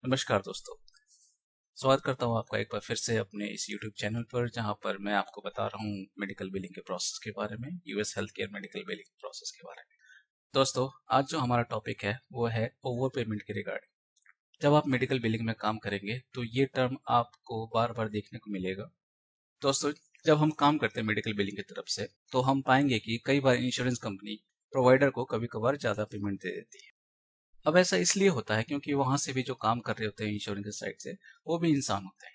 नमस्कार दोस्तों, स्वागत करता हूँ आपका एक बार फिर से अपने इस YouTube चैनल पर, जहाँ पर मैं आपको बता रहा हूँ मेडिकल बिलिंग के प्रोसेस के बारे में, US health care medical billing process के बारे में। दोस्तों, आज जो हमारा टॉपिक है वो है ओवर पेमेंट के रिगार्डिंग। जब आप मेडिकल बिलिंग में काम करेंगे तो ये टर्म आपको बार बार देखने को मिलेगा। दोस्तों, जब हम काम करते हैं मेडिकल बिलिंग की तरफ से तो हम पाएंगे कि कई बार इंश्योरेंस कंपनी प्रोवाइडर को कभी कभार ज़्यादा पेमेंट दे देती है। अब ऐसा इसलिए होता है क्योंकि वहां से भी जो काम कर रहे होते हैं इंश्योरेंस की साइड से, वो भी इंसान होते हैं,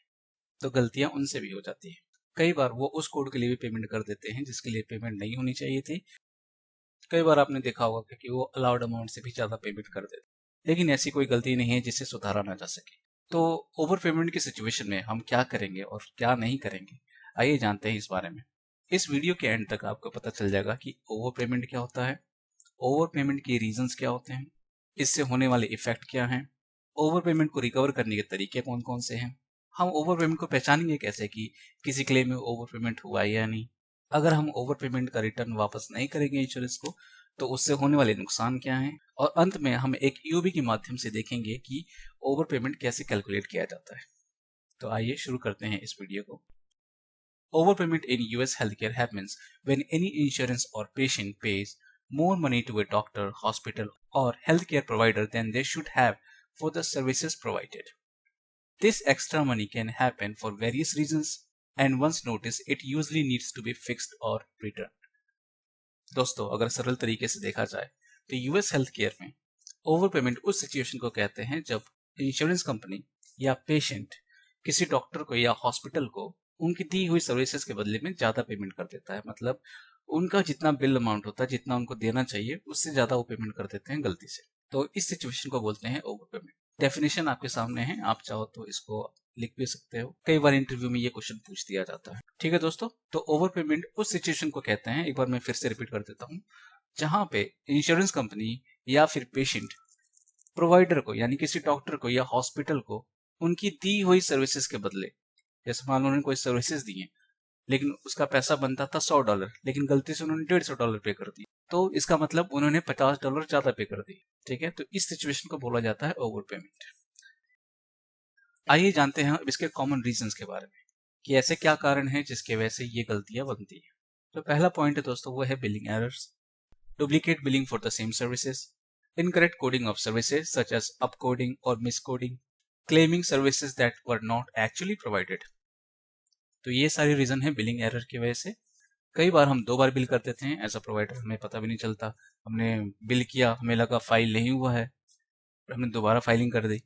तो गलतियां उनसे भी हो जाती है। कई बार वो उस कोड के लिए भी पेमेंट कर देते हैं जिसके लिए पेमेंट नहीं होनी चाहिए थी। कई बार आपने देखा होगा कि वो अलाउड अमाउंट से भी ज्यादा पेमेंट कर देते हैं, लेकिन ऐसी कोई गलती नहीं है जिसे सुधारा ना जा सके। तो ओवर पेमेंट की सिचुएशन में हम क्या करेंगे और क्या नहीं करेंगे, आइए जानते हैं इस बारे में। इस वीडियो के एंड तक आपको पता चल जाएगा कि ओवर पेमेंट क्या होता है, ओवर पेमेंट के रीजंस क्या होते हैं, इससे होने वाले इफेक्ट क्या हैं, ओवर पेमेंट को रिकवर करने के तरीके कौन कौन से हैं, हम ओवर पेमेंट को पहचानेंगे कैसे कि किसी क्लेम में ओवर पेमेंट हुआ है या नहीं, अगर हम ओवर पेमेंट का रिटर्न वापस नहीं करेंगे इंश्योरेंस को तो उससे होने वाले नुकसान क्या हैं, और अंत में हम एक ईओबी के माध्यम से देखेंगे कि ओवर पेमेंट कैसे कैलकुलेट किया जाता है। तो आइए शुरू करते हैं इस वीडियो को। Overpayment in US healthcare happens when any insurance or patient pays more money to a doctor, hospital, or healthcare provider than they should have for the services provided. This extra money can happen for various reasons, and once noticed, it usually needs to be fixed or returned. दोस्तों, अगर सरल तरीके से देखा जाए तो US health care में over payment उस सिचुएशन को कहते हैं जब इंश्योरेंस कंपनी या पेशेंट किसी डॉक्टर को या हॉस्पिटल को उनकी दी हुई सर्विसेज के बदले में ज्यादा पेमेंट कर देता है। मतलब उनका जितना बिल अमाउंट होता है, जितना उनको देना चाहिए, उससे ज्यादा वो पेमेंट कर देते हैं गलती से। तो इस सिचुएशन को बोलते हैं ओवर पेमेंट। डेफिनेशन आपके सामने है, आप चाहो तो इसको लिख भी सकते हो। कई बार इंटरव्यू में ये क्वेश्चन पूछ दिया जाता है। ठीक है दोस्तों, तो ओवर पेमेंट उस सिचुएशन को कहते हैं, एक बार मैं फिर से रिपीट कर देता हूँ, जहां पे इंश्योरेंस कंपनी या फिर पेशेंट प्रोवाइडर को यानी किसी डॉक्टर को या हॉस्पिटल को उनकी दी हुई सर्विसेज के बदले, जैसे मान लो उन्होंने कोई सर्विसेज दी हैं लेकिन उसका पैसा बनता था $100, लेकिन गलती से उन्होंने $150 पे कर दिया, तो इसका मतलब उन्होंने $50 ज्यादा पे कर दिए। ठीक है, तो इस सिचुएशन को बोला जाता है ओवर पेमेंट। आइए जानते हैं अब इसके कॉमन रीजंस के बारे में कि ऐसे क्या कारण हैं जिसके वजह से ये गलतियां बनती है। तो पहला पॉइंट है दोस्तों, वो है billing errors, duplicate billing for the same services, incorrect coding of services such as upcoding और miscoding, claiming services that were not actually provided. तो ये सारे रीजन है बिलिंग एरर की वजह से। कई बार हम 2 बार बिल कर देते हैं एज अ प्रोवाइडर, हमें पता भी नहीं चलता, हमने बिल किया, हमें लगा फाइल नहीं हुआ है, हमने दोबारा फाइलिंग कर दी,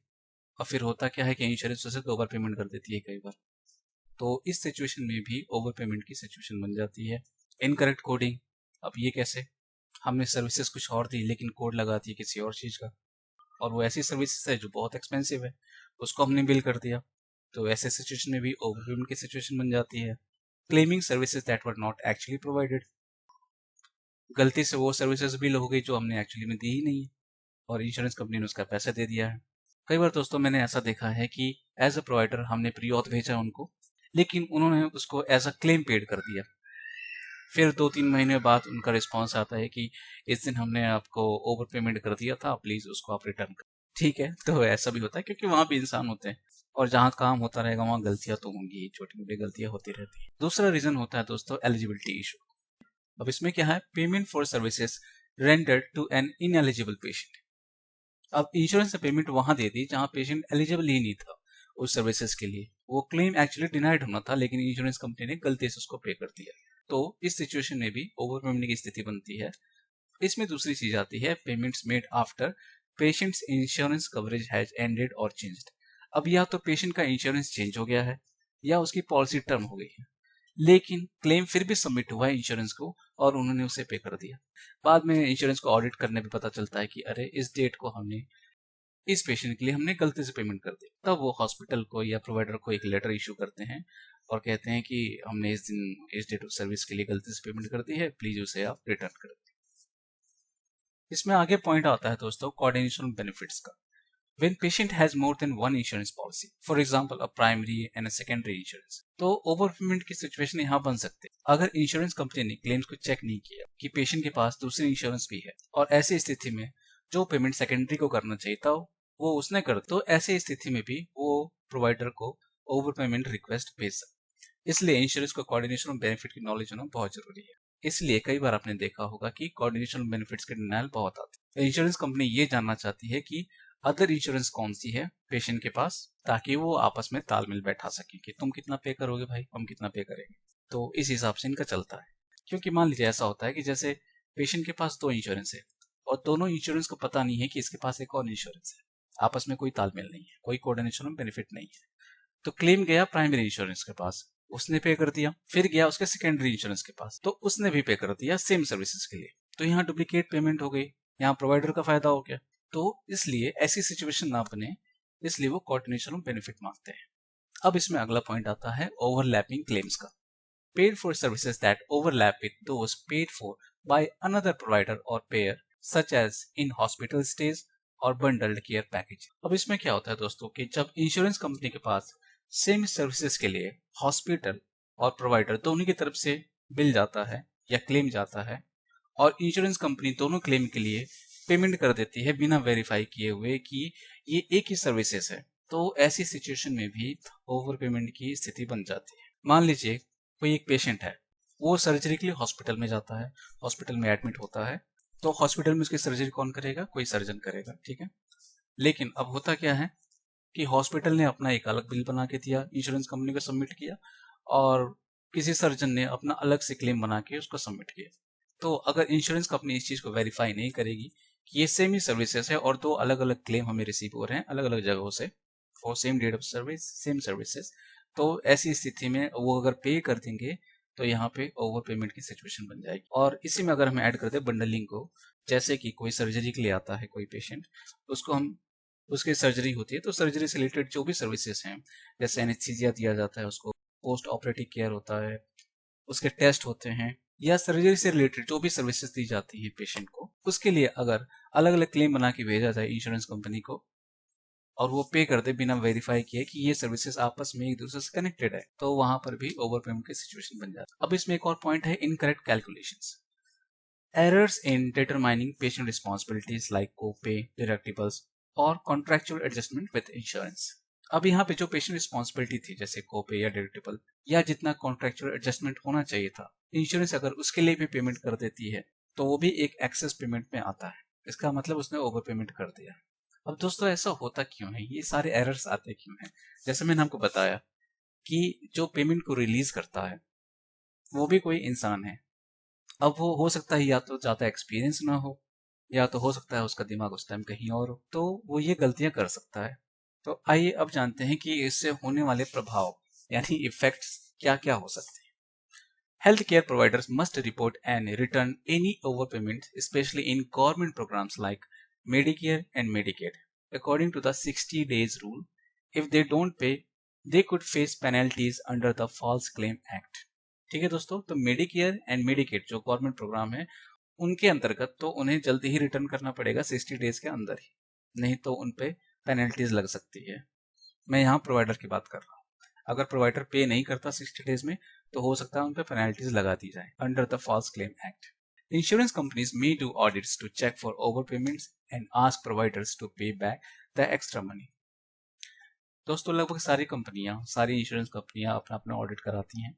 और फिर होता क्या है कि इंश्योरेंस उसे 2 बार पेमेंट कर देती है कई बार। तो इस सिचुएशन में भी ओवर पेमेंट की सिचुएशन बन जाती है। इनकरेक्ट कोडिंग, अब ये कैसे, हमने सर्विसेज कुछ और दी लेकिन कोड लगा दी किसी और चीज का, और वो ऐसी सर्विसेज है जो बहुत एक्सपेंसिव है, उसको हमने बिल कर दिया, तो ऐसे सिचुएशन में भी ओवर पेमेंट की सिचुएशन बन जाती है। Claiming services that were not actually provided, गलती से वो सर्विसेज बिल हो गई जो हमने एक्चुअली में दी ही नहीं है और इंश्योरेंस कंपनी ने उसका पैसा दे दिया है। कई बार दोस्तों मैंने ऐसा देखा है कि एज अ प्रोवाइडर हमने प्री ऑथ भेजा उनको, लेकिन उन्होंने उसको एज अ क्लेम पेड कर दिया। फिर 2-3 महीने बाद उनका रिस्पॉन्स आता है कि इस दिन हमने आपको ओवर पेमेंट कर दिया था, प्लीज उसको आप रिटर्न कर। ठीक है, तो ऐसा भी होता है क्योंकि वहां भी इंसान होते हैं, और जहां काम होता रहेगा वहां गलतियां तो होंगी, छोटी मोटी गलतियां होती रहती है। दूसरा रीजन होता है दोस्तों एलिजिबिलिटी इशू। अब इसमें क्या है, payment for services rendered to an ineligible patient. अब इंश्योरेंस ने पेमेंट वहां दे दी जहां पेशेंट एलिजिबल ही नहीं था उस सर्विसेज के लिए, वो क्लेम एक्चुअली डिनाइड होना था लेकिन इंश्योरेंस कंपनी ने गलती से उसको पे कर दिया। तो इस सिचुएशन में भी ओवर पेमेंट की स्थिति बनती है। इसमें दूसरी चीज आती है payments made after patients insurance coverage has ended और चेंज्ड। अब या तो पेशेंट का इंश्योरेंस चेंज हो गया है या उसकी पॉलिसी टर्म हो गई है, लेकिन क्लेम फिर भी सबमिट हुआ है इंश्योरेंस को और उन्होंने उसे पे कर दिया। बाद में इंश्योरेंस को ऑडिट करने पे पता चलता है कि अरे इस डेट को हमने इस पेशेंट के लिए हमने गलती से पेमेंट कर दी। तब वो हॉस्पिटल को या प्रोवाइडर को एक लेटर इशू करते हैं और कहते हैं कि हमने इस दिन इस डेट ऑफ सर्विस के लिए गलती से पेमेंट कर दी है, प्लीज उसे आप रिटर्न कर दें। इसमें आगे पॉइंट आता है दोस्तों कोऑर्डिनेशन बेनिफिट्स का। When patient has more than one insurance policy, for example a primary and a secondary insurance, तो ओवरपेमेंट की सिचुएशन यहाँ बन सकती है अगर इंश्योरेंस कंपनी ने क्लेम्स को चेक नहीं किया कि पेशेंट के पास दूसरी इंश्योरेंस भी है, और ऐसी स्थिति में जो पेमेंट सेकेंडरी को करना चाहिए था वो उसने कर, तो ऐसी स्थिति में भी वो प्रोवाइडर को ओवर पेमेंट रिक्वेस्ट भेज सकता है। इसलिए इंश्योरेंस को कोऑर्डिनेशन और बेनिफिट की नॉलेज होना बहुत जरूरी है। इसलिए कई बार आपने देखा होगा कि कोऑर्डिनेशन और बेनिफिट्स के डिनायल बहुत आते हैं। इंश्योरेंस कंपनी ये जानना चाहती है कि अदर इंश्योरेंस कौन सी है पेशेंट के पास, ताकि वो आपस में तालमेल बैठा सके कि तुम कितना पे करोगे भाई, हम कितना पे करेंगे। तो इस हिसाब से इनका चलता है। क्योंकि मान लीजिए ऐसा होता है कि जैसे पेशेंट के पास 2 इंश्योरेंस है और दोनों इंश्योरेंस को पता नहीं है कि इसके पास एक और इंश्योरेंस है, आपस में कोई तालमेल नहीं है, कोई कोऑर्डिनेशन और बेनिफिट नहीं है। तो क्लेम गया प्राइमरी इंश्योरेंस के पास, उसने पे कर दिया, फिर गया उसके सेकेंडरी इंश्योरेंस के पास, तो उसने भी पे कर दिया सेम सर्विसेज के लिए। तो यहाँ डुप्लीकेट पेमेंट हो गई, यहाँ प्रोवाइडर का फायदा हो गया। तो इसलिए ऐसी सिचुएशन ना बने, इसलिए वो कोऑर्डिनेशन और बेनिफिट मांगते हैं। अब इसमें अगला पॉइंट आता है ओवरलैपिंग क्लेम्स का। Paid for services that overlap with those paid for by another provider और payer such as in hospital stays और बंडल्ड केयर पैकेज। अब इसमें क्या होता है दोस्तों कि जब इंश्योरेंस कंपनी के पास सेम सर्विसेज के लिए हॉस्पिटल और प्रोवाइडर दोनों की तरफ से बिल जाता है या क्लेम जाता है, और इंश्योरेंस कंपनी दोनों क्लेम के लिए पेमेंट कर देती है बिना वेरीफाई किए हुए कि ये एक ही सर्विसेज है, तो ऐसी सिचुएशन में भी ओवर पेमेंट की स्थिति बन जाती है। मान लीजिए कोई एक पेशेंट है, वो सर्जरी के लिए हॉस्पिटल में जाता है, हॉस्पिटल में एडमिट होता है, तो हॉस्पिटल में उसकी सर्जरी कौन करेगा? कोई सर्जन करेगा, ठीक है। लेकिन अब होता क्या है कि हॉस्पिटल ने अपना एक अलग बिल बना के दिया, इंश्योरेंस कंपनी को सबमिट किया, और किसी सर्जन ने अपना अलग से क्लेम बना के उसको सबमिट किया। तो अगर इंश्योरेंस कंपनी इस चीज को वेरीफाई नहीं करेगी कि ये सेम ही सर्विसेज है और दो अलग अलग क्लेम हमें रिसीव हो रहे हैं अलग अलग जगहों से for same date of service same services, तो ऐसी स्थिति में वो अगर पे कर देंगे तो यहाँ पे ओवर पेमेंट की सिचुएशन बन जाएगी। और इसी में अगर हम ऐड करते हैं बंडलिंग को, जैसे कि कोई सर्जरी के लिए आता है कोई पेशेंट, उसको हम उसकी सर्जरी होती है, तो सर्जरी से रिलेटेड जो भी सर्विसेज हैं, जैसे एनेस्थीसिया दिया जाता है उसको, पोस्ट ऑपरेटिव केयर होता है, उसके टेस्ट होते हैं, या सर्जरी से रिलेटेड जो भी सर्विसेज दी जाती है पेशेंट को, उसके लिए अगर अलग अलग क्लेम बना के भेजा जाए इंश्योरेंस कंपनी को और वो पे कर दे बिना वेरीफाई किए कि ये सर्विसेज आपस में एक दूसरे से कनेक्टेड है, तो वहां पर भी ओवर पेमेंट की सिचुएशन बन जाती है। अब इसमें एक और पॉइंट है incorrect calculations, errors in determining patient responsibilities like copay, deductibles और कॉन्ट्रेक्चुअल एडजस्टमेंट विद इंश्योरेंस। अब यहाँ पे जो पेशेंट रिस्पॉन्सिबिलिटी थी जैसे कोपे या डिडक्टिबल या जितना कॉन्ट्रेक्चुअल एडजस्टमेंट होना चाहिए था, इंश्योरेंस अगर उसके लिए भी पेमेंट कर देती है तो वो भी एक एक्सेस पेमेंट में आता है। इसका मतलब उसने ओवर पेमेंट कर दिया। अब दोस्तों ऐसा होता क्यों है, ये सारे एरर्स आते क्यों हैं? जैसे मैंने आपको बताया कि जो पेमेंट को रिलीज करता है वो भी कोई इंसान है। अब वो हो सकता है या तो ज्यादा एक्सपीरियंस ना हो, या तो हो सकता है उसका दिमाग उस टाइम कहीं और हो, तो वो ये गलतियां कर सकता है। तो आइए अब जानते हैं कि इससे होने वाले प्रभाव यानी इफेक्ट्स क्या क्या हो सकते हैं। Health care providers must report and return any overpayment specially in government programmes like Medicare and Medicaid according to the 60 days rule. If they don't pay they could face penalties under the false claim act. ठीक है दोस्तों, तो Medicare and Medicaid जो government programme है उनके अंतर्गत तो उन्हें जल्दी ही रिटर्न करना पड़ेगा 60 days के अंदर ही, नहीं तो उनपे पेनल्टीज लग सकती है। मैं यहाँ प्रोवाइडर की बात कर रहा हूँ। अगर प्रोवाइडर पे नहीं करता 60 days में तो हो सकता है उन पे पेनल्टीज लगा दी जाए under the false claim Act. Insurance companies may do audits to check for over payments and ask providers to pay back the extra money. दोस्तों लगभग सारी इंश्योरेंस कंपनियां अपना अपना ऑडिट कराती हैं,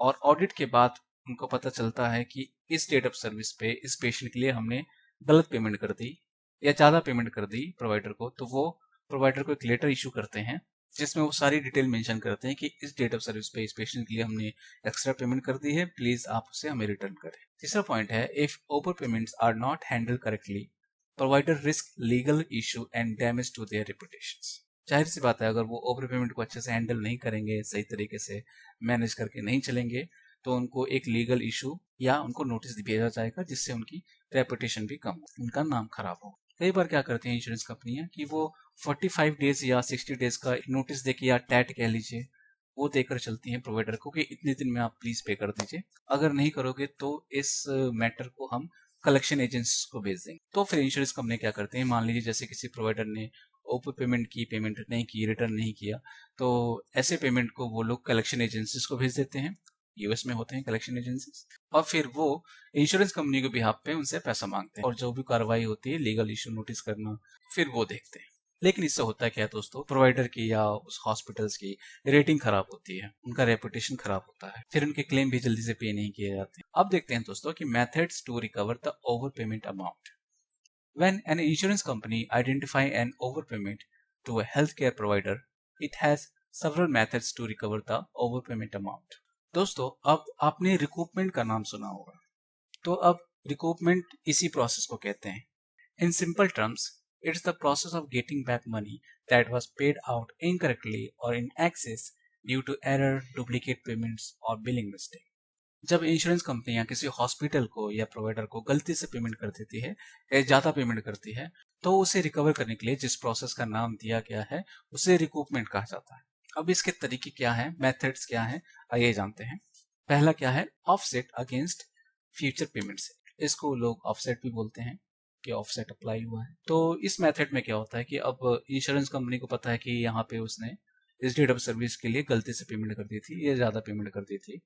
और ऑडिट के बाद उनको पता चलता है कि इस डेट ऑफ सर्विस पे इस पेशेंट के लिए हमने गलत पेमेंट कर दी या ज्यादा पेमेंट कर दी प्रोवाइडर को, तो वो प्रोवाइडर को एक लेटर इशू करते हैं जिसमें वो सारी डिटेल मेंशन करते हैं कि इस डेट ऑफ सर्विस पे इस पेशेंट के लिए हमने एक्स्ट्रा पेमेंट कर दी है, प्लीज आप उसे हमें रिटर्न करें। तीसरा पॉइंट है if over payments are not handle correctly provider risk legal issue and damage to their reputation. जाहिर सी बात है अगर वो ओवर पेमेंट को अच्छे से हैंडल नहीं करेंगे, सही तरीके से मैनेज करके नहीं चलेंगे, तो उनको एक लीगल इशू या उनको नोटिस भेजा जाएगा जिससे उनकी रेपुटेशन भी कम हो, उनका नाम खराब हो। कई बार क्या करती हैं इंश्योरेंस कंपनियां कि वो 45 days या 60 days का नोटिस देके या टैट कह लीजिए वो देकर चलती हैं प्रोवाइडर को कि इतने दिन में आप प्लीज पे कर दीजिए, अगर नहीं करोगे तो इस मैटर को हम कलेक्शन एजेंसीज को भेज देंगे। तो फिर इंश्योरेंस कंपनी क्या करते हैं, मान लीजिए जैसे किसी प्रोवाइडर ने ओवर पेमेंट की, पेमेंट नहीं की, रिटर्न नहीं किया, तो ऐसे पेमेंट को वो लोग कलेक्शन एजेंसीज को भेज देते हैं। यूएस में होते हैं कलेक्शन एजेंसीज, और फिर वो इंश्योरेंस कंपनी के बिहाफ पे उनसे पैसा मांगते हैं और जो भी कार्रवाई होती है लीगल इशू नोटिस करना, फिर वो देखते हैं। लेकिन इससे होता है क्या दोस्तों, प्रोवाइडर की या उस हॉस्पिटल्स की रेटिंग खराब होती है, उनका रेपुटेशन खराब होता है, फिर उनके क्लेम भी जल्दी से पे नहीं किए जाते। अब देखते हैं दोस्तों कि methods to recover the over payment amount. When an insurance company identify an over payment to a health care provider, it has several methods to recover the overpayment amount। दोस्तों, अब आपने रिकूपमेंट का नाम सुना होगा, तो अब रिकूपमेंट इसी प्रोसेस को कहते हैं। In simple terms, it's the process of getting back money that was paid out incorrectly or in excess due to error, duplicate payments or billing mistake। जब इंश्योरेंस कंपनियां किसी हॉस्पिटल को या प्रोवाइडर को गलती से पेमेंट कर देती है या ज्यादा पेमेंट करती है, तो उसे रिकवर करने के लिए जिस प्रोसेस का नाम दिया गया है उसे रिकूपमेंट कहा जाता है। अब इसके तरीके क्या हैं, मेथड्स क्या हैं, आइए जानते हैं। पहला क्या है, ऑफसेट अगेंस्ट फ्यूचर पेमेंट्स। इसको लोग ऑफसेट भी बोलते हैं कि ऑफसेट अप्लाई हुआ है। तो इस मेथड में क्या होता है कि अब इंश्योरेंस कंपनी को पता है कि यहाँ पे उसने इस डेट ऑफ सर्विस के लिए गलती से पेमेंट कर दी थी या ज्यादा पेमेंट कर दी थी।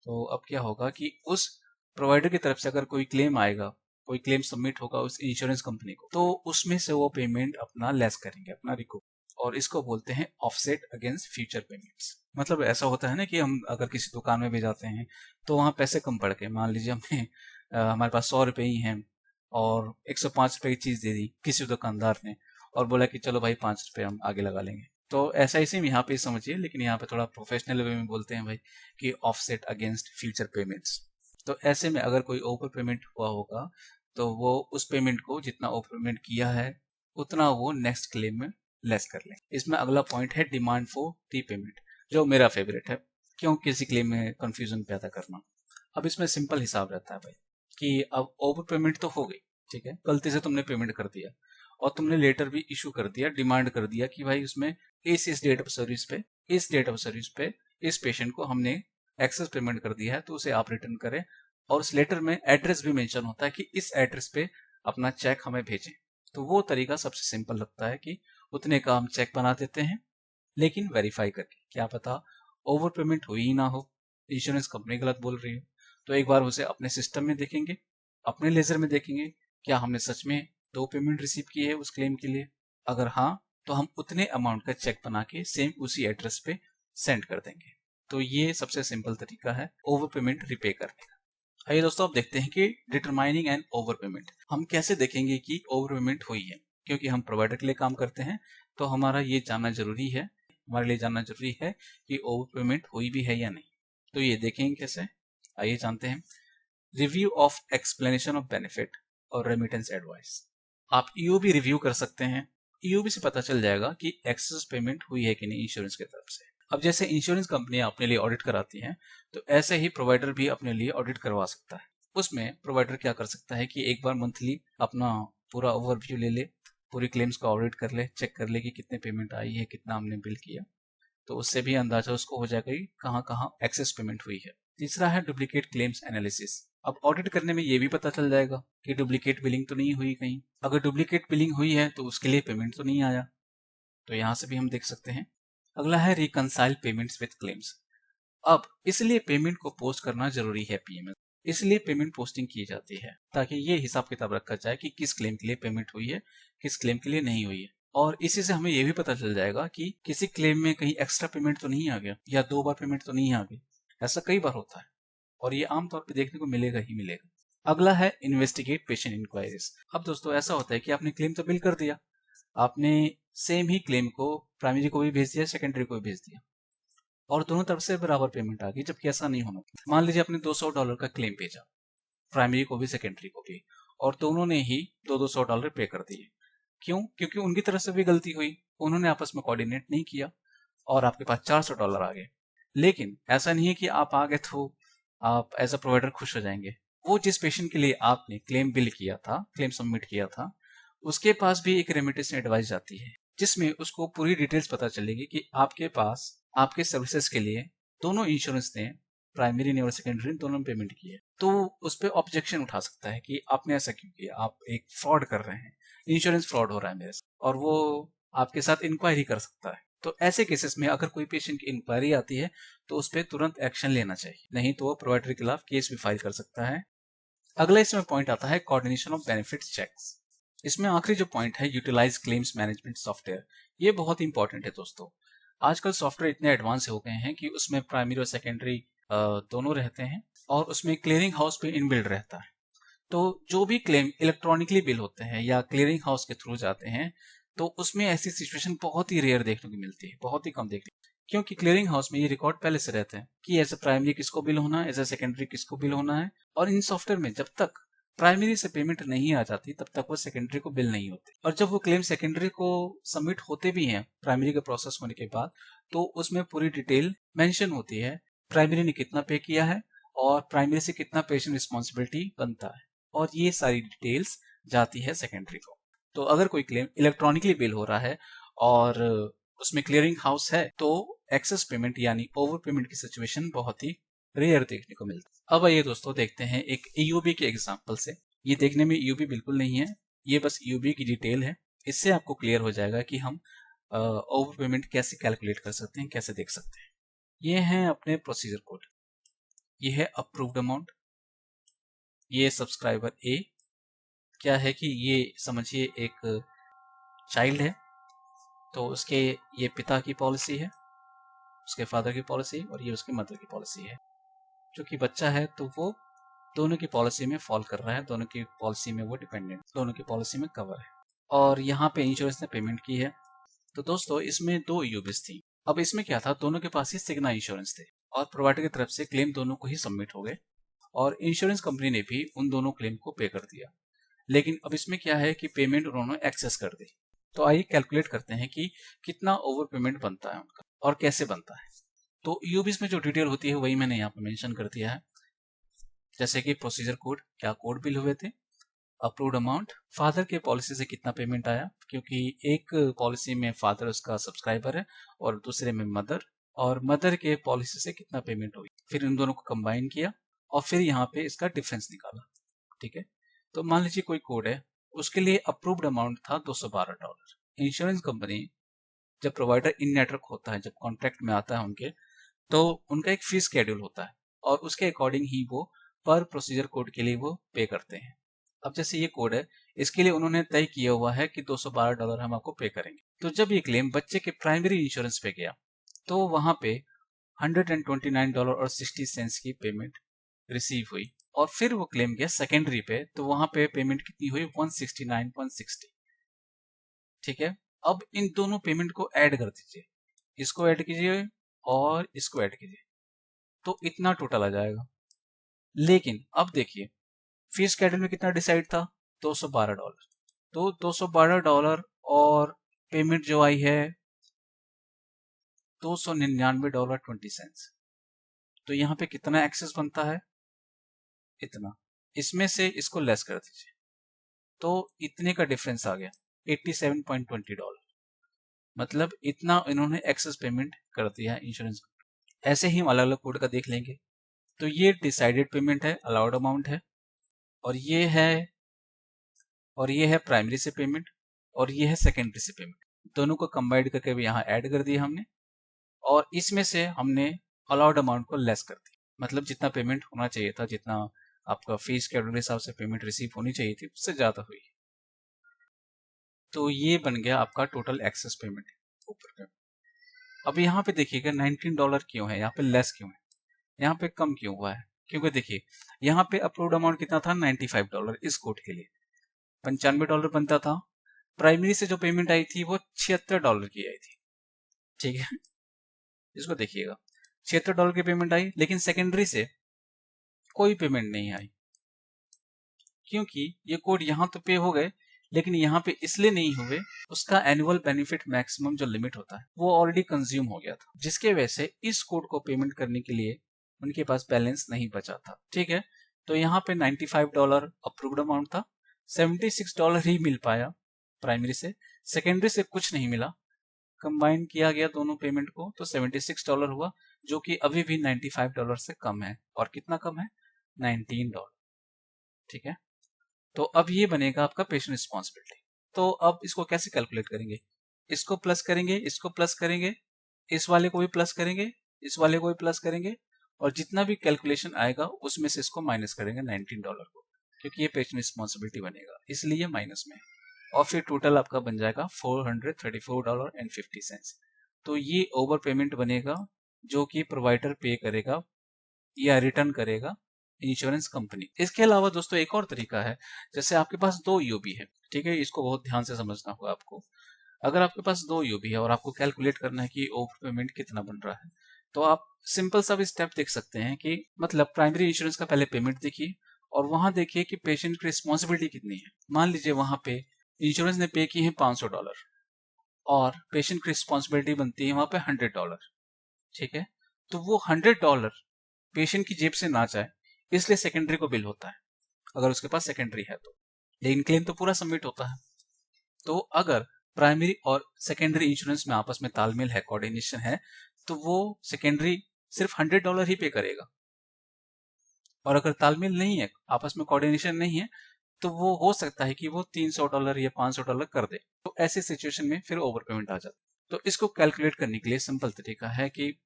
तो अब क्या होगा कि उस प्रोवाइडर की तरफ से अगर कोई क्लेम आएगा, कोई क्लेम सबमिट होगा उस इंश्योरेंस कंपनी को, तो उसमें से वो पेमेंट अपना लेस करेंगे, अपना रिकूप, और इसको बोलते हैं ऑफसेट अगेंस्ट फ्यूचर पेमेंट्स। मतलब ऐसा होता है ना कि हम अगर किसी दुकान में भी जाते हैं तो वहाँ पैसे कम पड़ गए, मान लीजिए हमने हमारे पास 100 रुपए ही हैं और 105 रुपए की चीज दे दी किसी दुकानदार ने और बोला कि चलो भाई 5 रुपए हम आगे लगा लेंगे। तो ऐसा ही यहाँ पे समझिए, लेकिन यहाँ पे थोड़ा प्रोफेशनल वे में बोलते हैं भाई कि ऑफसेट अगेंस्ट फ्यूचर पेमेंट्स। तो ऐसे में अगर कोई ओवर पेमेंट हुआ होगा तो वो उस पेमेंट को जितना ओवर पेमेंट किया है उतना वो नेक्स्ट क्लेम में लेस कर लें। इसमें अगला पॉइंट है डिमांड फॉर रीपेमेंट, जो मेरा फेवरेट है, क्यों किसी क्लेम में कंफ्यूजन पैदा करना। अब इसमें सिंपल हिसाब रहता है भाई कि अब ओवर पेमेंट तो हो गई, ठीक है, गलती से तुमने पेमेंट कर दिया और तुमने लेटर भी इशू कर दिया, डिमांड कर दिया कि भाई उसमें इस डेट ऑफ सर्विस पे, इस डेट ऑफ सर्विस पे इस पेशेंट को हमने एक्सेस पेमेंट कर दिया है, तो उसे आप रिटर्न करें। और उस लेटर में एड्रेस भी मेंशन होता है कि इस एड्रेस पे अपना चेक हमें भेजें। तो वो तरीका सबसे सिंपल लगता है कि उतने का हम चेक बना देते हैं, लेकिन वेरीफाई करके, क्या पता ओवर पेमेंट हुई ही ना हो, इंश्योरेंस कंपनी गलत बोल रही हो। तो एक बार उसे अपने सिस्टम में देखेंगे, अपने लेजर में देखेंगे क्या हमने सच में 2 पेमेंट रिसीव की है उस क्लेम के लिए। अगर हाँ, तो हम उतने अमाउंट का चेक बना के सेम उसी एड्रेस पे सेंड कर देंगे। तो ये सबसे सिंपल तरीका है ओवर पेमेंट रिपे करने का। आइए दोस्तों, अब देखते हैं कि डिटरमाइनिंग एन ओवर पेमेंट हम कैसे देखेंगे कि ओवर पेमेंट हुई है। क्योंकि हम प्रोवाइडर के लिए काम करते हैं तो हमारा ये जानना जरूरी है, हमारे लिए जानना जरूरी है कि ओवर पेमेंट हुई भी है या नहीं। तो ये देखेंगे कैसे, आइए जानते हैं। Review of explanation of benefit और रेमिटेंस एडवाइस। आप ईओबी रिव्यू कर सकते हैं। ईओबी से पता चल जाएगा कि एक्सेस पेमेंट हुई है कि नहीं इंश्योरेंस की तरफ से। अब जैसे इंश्योरेंस कंपनियां अपने लिए ऑडिट कराती हैं, तो ऐसे ही प्रोवाइडर भी अपने लिए ऑडिट करवा सकता है। उसमें प्रोवाइडर क्या कर सकता है कि एक बार मंथली अपना पूरा ओवरव्यू ले ले, पूरी क्लेम्स का ऑडिट कर ले, चेक कर ले कि कितने पेमेंट आई है, कितना हमने बिल किया। तो उससे भी अंदाजा उसको हो जाएगा कि कहाँ कहाँ एक्सेस पेमेंट हुई है। तीसरा है डुप्लीकेट क्लेम्स एनालिसिस। अब ऑडिट करने में ये भी पता चल जाएगा कि डुप्लीकेट बिलिंग तो नहीं हुई कहीं। अगर डुप्लीकेट बिलिंग हुई है तो उसके लिए पेमेंट तो नहीं आया, तो यहाँ से भी हम देख सकते हैं। अगला है रिकंसाइल पेमेंट्स विद क्लेम्स। अब इसलिए पेमेंट को पोस्ट करना जरूरी है पीएमएस, इसलिए पेमेंट पोस्टिंग की जाती है ताकि ये हिसाब किताब रखा जाए कि किस क्लेम के लिए पेमेंट हुई है, किस क्लेम के लिए नहीं हुई है। और इसी से हमें यह भी पता चल जाएगा कि किसी क्लेम में कहीं एक्स्ट्रा पेमेंट तो नहीं आ गया या 2 बार पेमेंट तो नहीं आ गई। ऐसा कई बार होता है और ये आमतौर पर देखने को मिलेगा ही मिलेगा। अगला है इन्वेस्टिगेट पेशेंट इंक्वायरीज। अब दोस्तों ऐसा होता है कि आपने क्लेम तो बिल कर दिया, आपने सेम ही क्लेम को प्राइमरी को भी भेज दिया, सेकेंडरी को भी भेज दिया और दोनों तरफ से बराबर पेमेंट आ गई, जबकि ऐसा नहीं होना। मान लीजिए आपने $200 का क्लेम भेजा, प्राइमरी को भी सेकेंडरी को भी, और दोनों ने ही $200 पे कर दिए। क्यों? क्योंकि उनकी तरफ से भी गलती हुई, उन्होंने आपस में कोऑर्डिनेट नहीं किया और आपके पास $400 आ गए। लेकिन ऐसा नहीं है कि आप आ गए तो आप एज अ प्रोवाइडर खुश हो जाएंगे। वो जिस पेशेंट के लिए आपने क्लेम बिल किया था, क्लेम सबमिट किया था, उसके पास भी एक रेमिटेंस एडवाइस जाती है जिसमें उसको पूरी डिटेल्स पता चलेगी कि आपके पास आपके सर्विसेज के लिए दोनों इंश्योरेंस ने, प्राइमरी ने और सेकेंडरी ने, दोनों पेमेंट की है। तो उस पर ऑब्जेक्शन उठा सकता है कि आपने ऐसा क्यों किया, आप एक फ्रॉड कर रहे हैं, इंश्योरेंस फ्रॉड हो रहा है मेरे साथ, और वो आपके साथ इंक्वायरी कर सकता है। तो ऐसे केसेस में अगर कोई पेशेंट की इंक्वायरी आती है तो उस पर तुरंत एक्शन लेना चाहिए, नहीं तो वो प्रोवाइडर के खिलाफ केस भी फाइल कर सकता है। अगला इसमें पॉइंट आता है कोऑर्डिनेशन ऑफ बेनिफिट्स चेक्स। इसमें आखिरी जो पॉइंट है यूटिलाइज क्लेम्स मैनेजमेंट सॉफ्टवेयर, ये बहुत इंपॉर्टेंट है दोस्तों। आजकल सॉफ्टवेयर इतने एडवांस हो गए हैं कि उसमें प्राइमरी और सेकेंडरी दोनों रहते हैं और उसमें क्लियरिंग हाउस भी इनबिल्ड रहता है। तो जो भी क्लेम इलेक्ट्रॉनिकली बिल होते हैं या क्लियरिंग हाउस के थ्रू जाते हैं तो उसमें ऐसी सिचुएशन बहुत ही रेयर देखने को मिलती है, बहुत ही कम देखने, क्योंकि क्लियरिंग हाउस में ये रिकॉर्ड पहले से रहते हैं कि एज ए प्राइमरी किसको बिल होना है, एज ए सेकेंडरी किसको बिल होना है। और इन सॉफ्टवेयर में जब तक प्राइमरी से पेमेंट नहीं आ जाती तब तक वो सेकेंडरी को बिल नहीं होती, और जब वो क्लेम सेकेंडरी को सबमिट होते भी हैं प्राइमरी के प्रोसेस होने के बाद तो उसमें पूरी डिटेल मेंशन होती है, प्राइमरी ने कितना पे किया है और प्राइमरी से कितना पेशेंट रिस्पॉन्सिबिलिटी बनता है, और ये सारी डिटेल्स जाती है सेकेंडरी को। तो अगर कोई क्लेम इलेक्ट्रॉनिकली बिल हो रहा है और उसमें क्लियरिंग हाउस है तो एक्सेस पेमेंट यानी ओवर पेमेंट की सिचुएशन बहुत ही रेयर देखने को मिलती है। अब आइए दोस्तों देखते हैं एक ईयूबी के एग्जांपल से। ये देखने में ईयूबी बिल्कुल नहीं है, ये बस ईयूबी की डिटेल है। इससे आपको क्लियर हो जाएगा कि हम ओवर पेमेंट कैसे कैलकुलेट कर सकते हैं, कैसे देख सकते हैं। ये है अपने प्रोसीजर कोड, ये है अप्रूव्ड अमाउंट, ये सब्सक्राइबर ए। क्या है कि ये समझिए एक चाइल्ड है, तो उसके ये पिता की पॉलिसी है, उसके फादर की पॉलिसी, और ये उसके मदर की पॉलिसी है। जो कि बच्चा है तो वो दोनों की पॉलिसी में फॉल कर रहा है, दोनों की पॉलिसी में वो डिपेंडेंट, दोनों की पॉलिसी में कवर है। और यहाँ पे इंश्योरेंस ने पेमेंट की है। तो दोस्तों इसमें दो यूबीज थी। अब इसमें क्या था, दोनों के पास ही सिग्ना इंश्योरेंस थे और प्रोवाइडर की तरफ से क्लेम दोनों को ही सबमिट हो गए और इंश्योरेंस कंपनी ने भी उन दोनों क्लेम को पे कर दिया। लेकिन अब इसमें क्या है कि पेमेंट उन्होंने एक्सेस कर दी। तो आइए कैलकुलेट करते हैं कि कितना ओवर पेमेंट बनता है उनका और कैसे बनता है। तो यूबीज में जो डिटेल होती है वही मैंने यहाँ पे मेंशन कर दिया है, जैसे कि प्रोसीजर कोड, क्या कोड बिल हुए थे, अप्रूव्ड अमाउंट, फादर के पॉलिसी से कितना पेमेंट आया, क्योंकि एक पॉलिसी में फादर उसका सब्सक्राइबर है और दूसरे में मदर, और मदर के पॉलिसी से कितना पेमेंट हुई, फिर इन दोनों को कंबाइन किया और फिर यहाँ पे इसका डिफरेंस निकाला। ठीक है, तो मान लीजिए कोई कोड है, उसके लिए अप्रूव्ड अमाउंट था $212। इंश्योरेंस कंपनी जब प्रोवाइडर इन नेटवर्क होता है, जब कॉन्ट्रैक्ट में आता है उनके, तो उनका एक फीस शेड्यूल होता है और उसके अकॉर्डिंग ही वो पर प्रोसीजर कोड के लिए वो पे करते हैं। अब जैसे ये कोड है, इसके लिए उन्होंने तय किया हुआ है कि $212 हम आपको पे करेंगे। तो जब ये क्लेम बच्चे के प्राइमरी इंश्योरेंस पे गया तो वहां पे $129.60 की पेमेंट रिसीव हुई, और फिर वो क्लेम गया सेकेंडरी पे तो वहां पे पेमेंट कितनी हुई, 169.60। ठीक है, अब इन दोनों पेमेंट को ऐड कर दीजिए, इसको ऐड कीजिए और इसको ऐड कीजिए, तो इतना टोटल आ जाएगा। लेकिन अब देखिए फीस शेड्यूल में कितना डिसाइड था, $212। तो $212 और पेमेंट जो आई है $299.20। तो यहाँ पे कितना एक्सेस बनता है, इतना, इसमें से इसको लेस कर दीजिए तो इतने का डिफरेंस आ गया, $87.20। मतलब इतना इन्होंने एक्सेस पेमेंट कर दिया है इंश्योरेंस। ऐसे ही हम अलग अलग कोड का देख लेंगे। तो ये डिसाइडेड पेमेंट है, अलाउड अमाउंट है, और ये है प्राइमरी से पेमेंट, और ये है सेकेंडरी से पेमेंट। दोनों को कंबाइंड करके भी यहाँ ऐड कर दिया हमने, और इसमें से हमने अलाउड अमाउंट को लेस कर दिया, मतलब जितना पेमेंट होना चाहिए था, जितना आपका फीस के हिसाब से पेमेंट रिसीव होनी चाहिए थी उससे ज्यादा हुई। तो ये बन गया आपका टोटल एक्सेस पेमेंट ऊपर का। अब यहाँ पे देखिएगा $19 क्यों है, यहाँ पे लेस क्यों है, यहाँ पे कम क्यों हुआ है, क्योंकि देखिए यहाँ पे अप्रूव्ड अमाउंट कितना था, $95 इस कोड के लिए, $95 बनता था। प्राइमरी से जो पेमेंट आई थी वो $76 की आई थी। ठीक है, इसको देखिएगा, $76 की पेमेंट आई, लेकिन सेकेंडरी से कोई पेमेंट नहीं आई, क्योंकि ये कोड यहाँ तो पे हो गए लेकिन यहाँ पे इसलिए नहीं हुए, उसका एनुअल बेनिफिट मैक्सिमम जो लिमिट होता है वो ऑलरेडी कंज्यूम हो गया था, जिसके वजह से इस कोड को पेमेंट करने के लिए उनके पास बैलेंस नहीं बचा था। ठीक है, तो यहाँ पे $95 अप्रूव्ड अमाउंट था, $76 ही मिल पाया प्राइमरी से, सेकेंडरी से कुछ नहीं मिला। कंबाइन किया गया दोनों पेमेंट को तो $76 हुआ, जो कि अभी भी $95 से कम है। और कितना कम है, $19। ठीक है, तो अब ये बनेगा आपका पेशेंट रिस्पॉन्सिबिलिटी। तो अब इसको कैसे कैलकुलेट करेंगे, इसको प्लस करेंगे, इसको प्लस करेंगे, इस वाले को भी प्लस करेंगे, इस वाले को भी प्लस करेंगे, और जितना भी कैलकुलेशन आएगा उसमें से इसको माइनस करेंगे $19 को, क्योंकि ये पेशेंट रिस्पॉन्सिबिलिटी बनेगा, इसलिए माइनस में। और फिर टोटल आपका बन जाएगा $434.50। तो ये ओवर पेमेंट बनेगा जो कि प्रोवाइडर पे करेगा या रिटर्न करेगा इंश्योरेंस कंपनी। इसके अलावा दोस्तों एक और तरीका है, जैसे आपके पास 2 यूबी है, ठीक है, इसको बहुत ध्यान से समझना होगा आपको। अगर आपके पास 2 यूबी है और आपको कैलकुलेट करना है कि ओवर पेमेंट कितना बन रहा है, तो आप सिंपल सा भी स्टेप देख सकते हैं कि मतलब प्राइमरी इंश्योरेंस का पहले पेमेंट देखिए और वहां देखिए कि पेशेंट की रिस्पॉन्सिबिलिटी कितनी है। मान लीजिए वहां पे इंश्योरेंस ने पे की है $500 और पेशेंट की रिस्पॉन्सिबिलिटी बनती है वहां पे $100, ठीक है। तो वो $100 पेशेंट की जेब से ना जाए, इसलिए सेकेंडरी को बिल होता है अगर उसके पास सेकेंडरी है तो, लेकिन क्लेम तो पूरा सबमिट होता है। तो अगर प्राइमरी और सेकेंडरी इंश्योरेंस में आपस में तालमेल है, कोऑर्डिनेशन है, तो वो सेकेंडरी सिर्फ $100 ही पे करेगा। और अगर तालमेल नहीं है, आपस में कोऑर्डिनेशन नहीं है, तो वो हो सकता है कि वो $300 या $500 कर दे। तो ऐसी सिचुएशन में फिर ओवर पेमेंट आ जाता है। तो इसको कैलकुलेट करने के लिए सिंपल तरीका है कि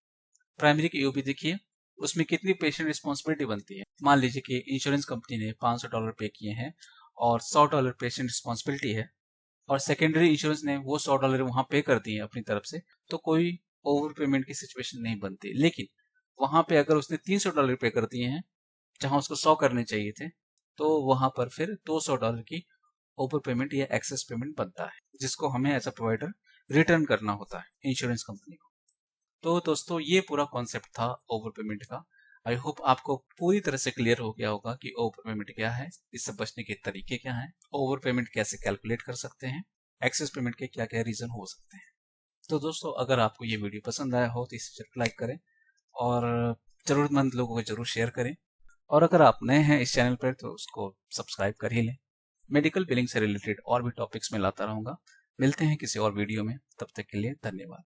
प्राइमरी की ईओपी देखिए, उसमें कितनी पेशेंट रिस्पॉन्सिबिलिटी बनती है। मान लीजिए कि इंश्योरेंस कंपनी ने $500 पे किए हैं और $100 पेशेंट रिस्पॉन्सिबिलिटी है, और सेकेंडरी इंश्योरेंस ने वो $100 वहां पे कर दिए अपनी तरफ से, तो कोई ओवर पेमेंट की सिचुएशन नहीं बनती। लेकिन वहां पे अगर उसने $300 पे कर दिए हैं जहां उसको 100 करने चाहिए थे, तो वहां पर फिर $200 की ओवर पेमेंट या एक्सेस पेमेंट बनता है, जिसको हमें एज अ प्रोवाइडर रिटर्न करना होता है इंश्योरेंस कंपनी को। तो दोस्तों ये पूरा कॉन्सेप्ट था ओवर पेमेंट का। आई होप आपको पूरी तरह से क्लियर हो गया होगा कि ओवर पेमेंट क्या है, इससे बचने के तरीके क्या हैं, ओवर पेमेंट कैसे कैलकुलेट कर सकते हैं, एक्सेस पेमेंट के क्या क्या रीजन हो सकते हैं। तो दोस्तों अगर आपको ये वीडियो पसंद आया हो तो इसे जरूर लाइक करें और जरूरतमंद लोगों को जरूर शेयर करें। और अगर आप नए हैं इस चैनल पर तो उसको सब्सक्राइब कर ही लें। मेडिकल बिलिंग से रिलेटेड और भी टॉपिक्स में लाता रहूंगा। मिलते हैं किसी और वीडियो में, तब तक के लिए धन्यवाद।